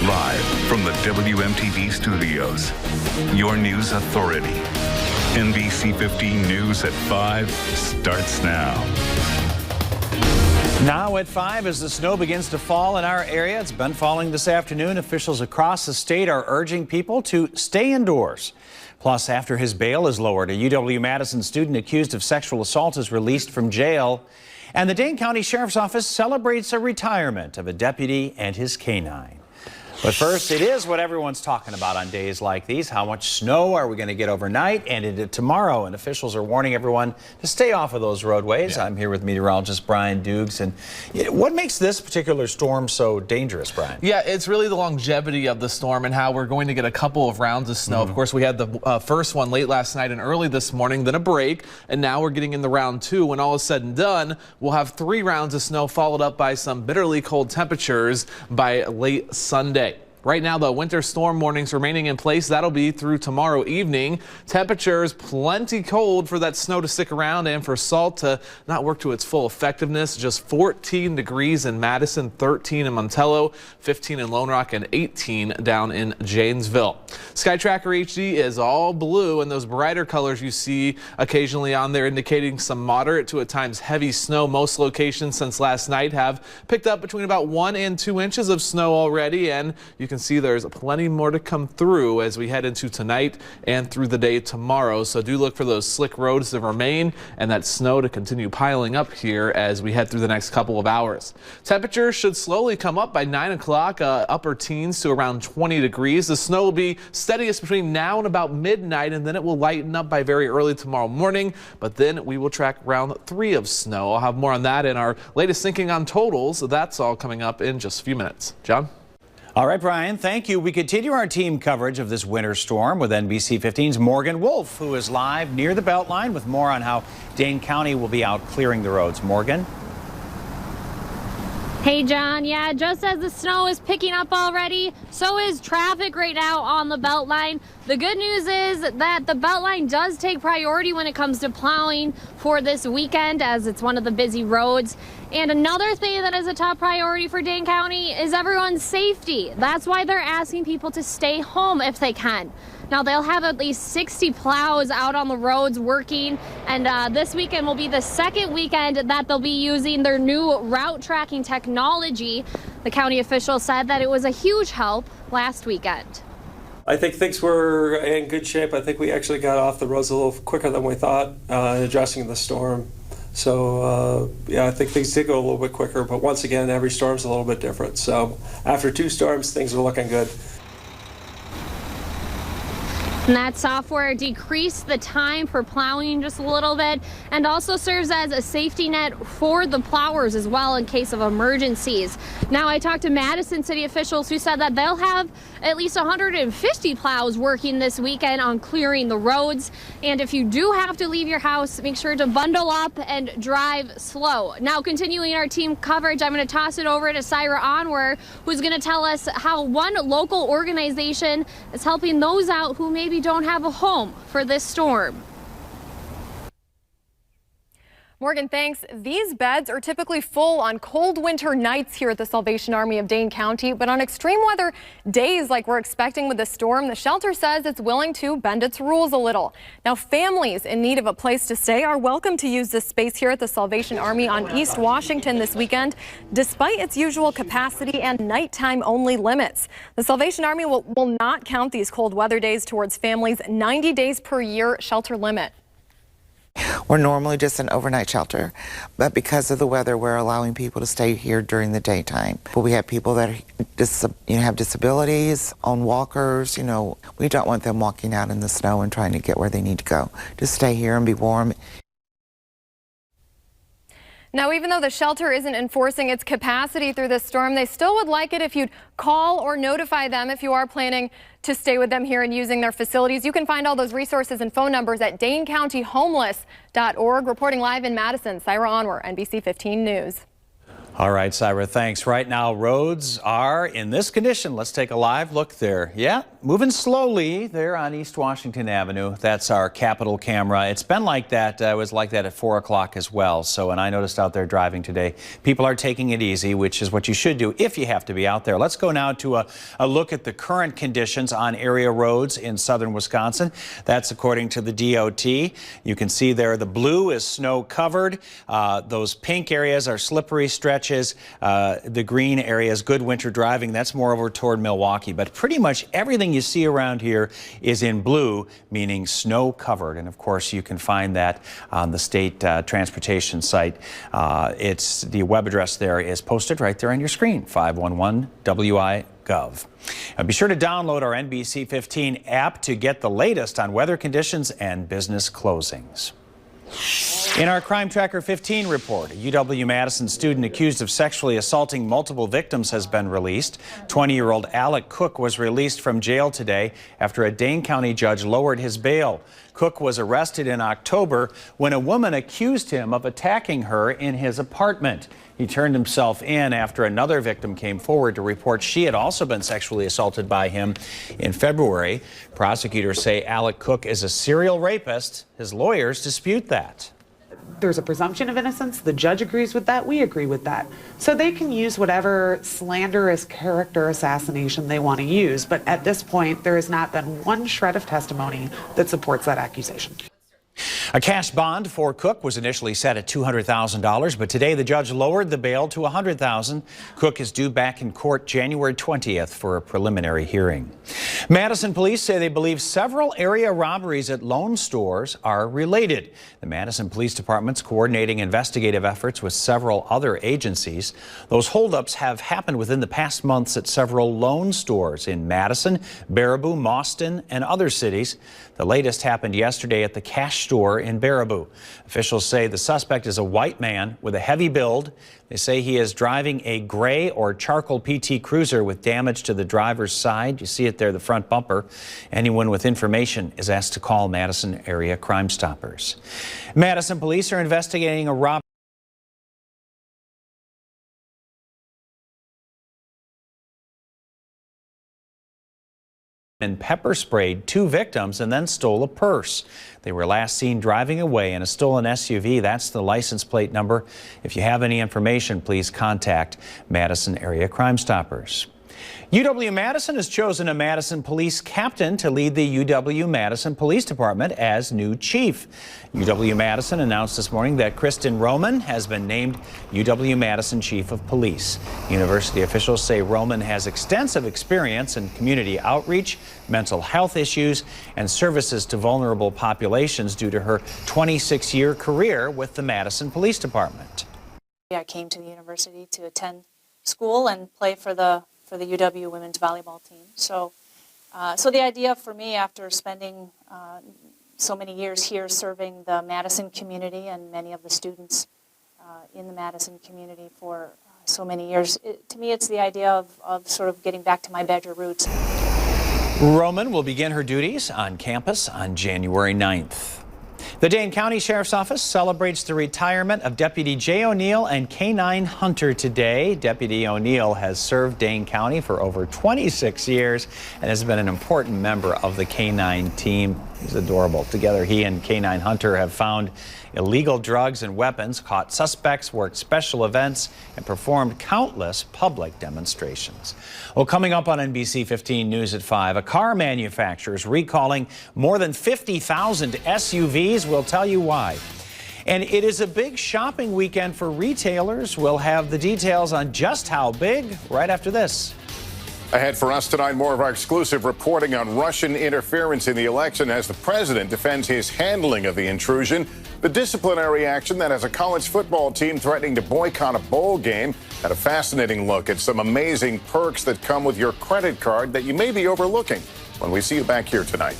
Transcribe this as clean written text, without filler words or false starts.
Live from the WMTV studios, your news authority. NBC 15 News at 5 starts now. Now at 5, as the snow begins to fall in our area, it's been falling this afternoon. Officials across the state are urging people to stay indoors. Plus, after his bail is lowered, a UW-Madison student accused of sexual assault is released from jail. And the Dane County Sheriff's Office celebrates a retirement of a deputy and his canine. But first, it is what everyone's talking about on days like these. How much snow are we going to get overnight and into tomorrow? And officials are warning everyone to stay off of those roadways. I'm here with meteorologist Brian Dukes. And what makes this particular storm so dangerous, Brian? Yeah, it's really the longevity of the storm and how we're going to get a couple of rounds of snow. Of course, we had the first one late last night and early this morning, then a break. And now we're getting in the round 2. When all is said and done, we'll have 3 rounds of snow followed up by some bitterly cold temperatures by late Sunday. Right now, the winter storm warnings remaining in place. That'll be through tomorrow evening. Temperatures plenty cold for that snow to stick around and for salt to not work to its full effectiveness. Just 14 degrees in Madison, 13 in Montello, 15 in Lone Rock, and 18 down in Janesville. Sky Tracker HD is all blue, and those brighter colors you see occasionally on there indicating some moderate to at times heavy snow. Most locations since last night have picked up between about 1 and 2 inches of snow already, and you can see there's plenty more to come through as we head into tonight and through the day tomorrow. So do look for those slick roads to remain and that snow to continue piling up here as we head through the next couple of hours. Temperatures should slowly come up by 9 o'clock, upper teens to around 20 degrees. The snow will be steadiest between now and about midnight, and then it will lighten up by very early tomorrow morning. But then we will track round 3 of snow. I'll have more on that in our latest thinking on totals. That's all coming up in just a few minutes. John? All right, Brian, thank you. We continue our team coverage of this winter storm with NBC 15's Morgan Wolf, who is live near the Beltline with more on how Dane County will be out clearing the roads. Morgan? Hey, John. Yeah, just as the snow is picking up already, so is traffic right now on the Beltline. The good news is that the Beltline does take priority when it comes to plowing for this weekend, as it's one of the busy roads. And another thing that is a top priority for Dane County is everyone's safety. That's why they're asking people to stay home if they can. Now, they'll have at least 60 plows out on the roads working, and this weekend will be the second weekend that they'll be using their new route tracking technology. The county official said that it was a huge help last weekend. I think things were in good shape. I think we actually got off the roads a little quicker than we thought addressing the storm. So, yeah, I think things did go a little bit quicker, but once again, every storm's a little bit different. So after 2 storms, things are looking good. And that software decreased the time for plowing just a little bit and also serves as a safety net for the plowers as well in case of emergencies. Now, I talked to Madison city officials who said that they'll have at least 150 plows working this weekend on clearing the roads. And if you do have to leave your house, make sure to bundle up and drive slow. Now, continuing our team coverage, I'm going to toss it over to Syra Onwer, who's going to tell us how one local organization is helping those out who maybe don't have a home for this storm. Morgan, thanks. These beds are typically full on cold winter nights here at the Salvation Army of Dane County, but on extreme weather days like we're expecting with the storm, the shelter says it's willing to bend its rules a little. Now, families in need of a place to stay are welcome to use this space here at the Salvation Army on East Washington this weekend, despite its usual capacity and nighttime only limits. The Salvation Army will not count these cold weather days towards families' 90 days per year shelter limit. We're normally just an overnight shelter, but because of the weather, we're allowing people to stay here during the daytime. But we have people that have disabilities, on walkers. We don't want them walking out in the snow and trying to get where they need to go. Just stay here and be warm. Now, even though the shelter isn't enforcing its capacity through this storm, they still would like it if you'd call or notify them if you are planning to stay with them here and using their facilities. You can find all those resources and phone numbers at DaneCountyHomeless.org. Reporting live in Madison, Syra Onwer, NBC 15 News. All right, Cyber, thanks. Right now, roads are in this condition. Let's take a live look there. Yeah, moving slowly there on East Washington Avenue. That's our Capitol camera. It's been like that. It was like that at 4 o'clock as well. So, and I noticed out there driving today, people are taking it easy, which is what you should do if you have to be out there. Let's go now to a look at the current conditions on area roads in southern Wisconsin. That's according to the DOT. You can see there the blue is snow covered. Those pink areas are slippery stretches. The green area is good winter driving. That's more over toward Milwaukee. But pretty much everything you see around here is in blue, meaning snow covered. And of course, you can find that on the state transportation site. The web address there is posted right there on your screen, 511WI.gov. Be sure to download our NBC 15 app to get the latest on weather conditions and business closings. In our Crime Tracker 15 report, a UW-Madison student accused of sexually assaulting multiple victims has been released. 20-year-old Alec Cook was released from jail today after a Dane County judge lowered his bail. Cook was arrested in October when a woman accused him of attacking her in his apartment. He turned himself in after another victim came forward to report she had also been sexually assaulted by him in February. Prosecutors say Alec Cook is a serial rapist. His lawyers dispute that. There's a presumption of innocence. The judge agrees with that. We agree with that. So they can use whatever slanderous character assassination they want to use. But at this point, there has not been one shred of testimony that supports that accusation. A cash bond for Cook was initially set at $200,000, but today the judge lowered the bail to $100,000. Cook is due back in court January 20th for a preliminary hearing. Madison police say they believe several area robberies at Loan stores are related. The Madison Police Department's coordinating investigative efforts with several other agencies. Those holdups have happened within the past months at several Loan stores in Madison, Baraboo, Mauston, and other cities. The latest happened yesterday at the Cash store in Baraboo. Officials say the suspect is a white man with a heavy build. They say he is driving a gray or charcoal PT Cruiser with damage to the driver's side. You see it there, the front bumper. Anyone with information is asked to call Madison area Crime Stoppers. Madison police are investigating a robbery and pepper sprayed two victims and then stole a purse. They were last seen driving away in a stolen SUV. That's the license plate number. If you have any information, please contact Madison area Crime Stoppers. UW-Madison has chosen a Madison police captain to lead the UW-Madison Police Department as new chief. UW-Madison announced this morning that Kristen Roman has been named UW-Madison Chief of Police. University officials say Roman has extensive experience in community outreach, mental health issues, and services to vulnerable populations due to her 26-year career with the Madison Police Department. I came to the university to attend school and play for the UW women's volleyball team. So the idea for me, after spending so many years here serving the Madison community and many of the students in the Madison community for so many years, to me it's the idea of sort of getting back to my Badger roots. Roman will begin her duties on campus on January 9th. The Dane County Sheriff's Office celebrates the retirement of Deputy Jay O'Neill and K-9 Hunter today. Deputy O'Neill has served Dane County for over 26 years and has been an important member of the K-9 team. He's adorable. Together, he and K-9 Hunter have found illegal drugs and weapons, caught suspects, worked special events, and performed countless public demonstrations. Well, coming up on NBC 15 News at 5, a car manufacturer is recalling more than 50,000 SUVs. We'll tell you why. And it is a big shopping weekend for retailers. We'll have the details on just how big right after this. Ahead for us tonight, more of our exclusive reporting on Russian interference in the election as the president defends his handling of the intrusion, the disciplinary action that has a college football team threatening to boycott a bowl game, and a fascinating look at some amazing perks that come with your credit card that you may be overlooking when we see you back here tonight.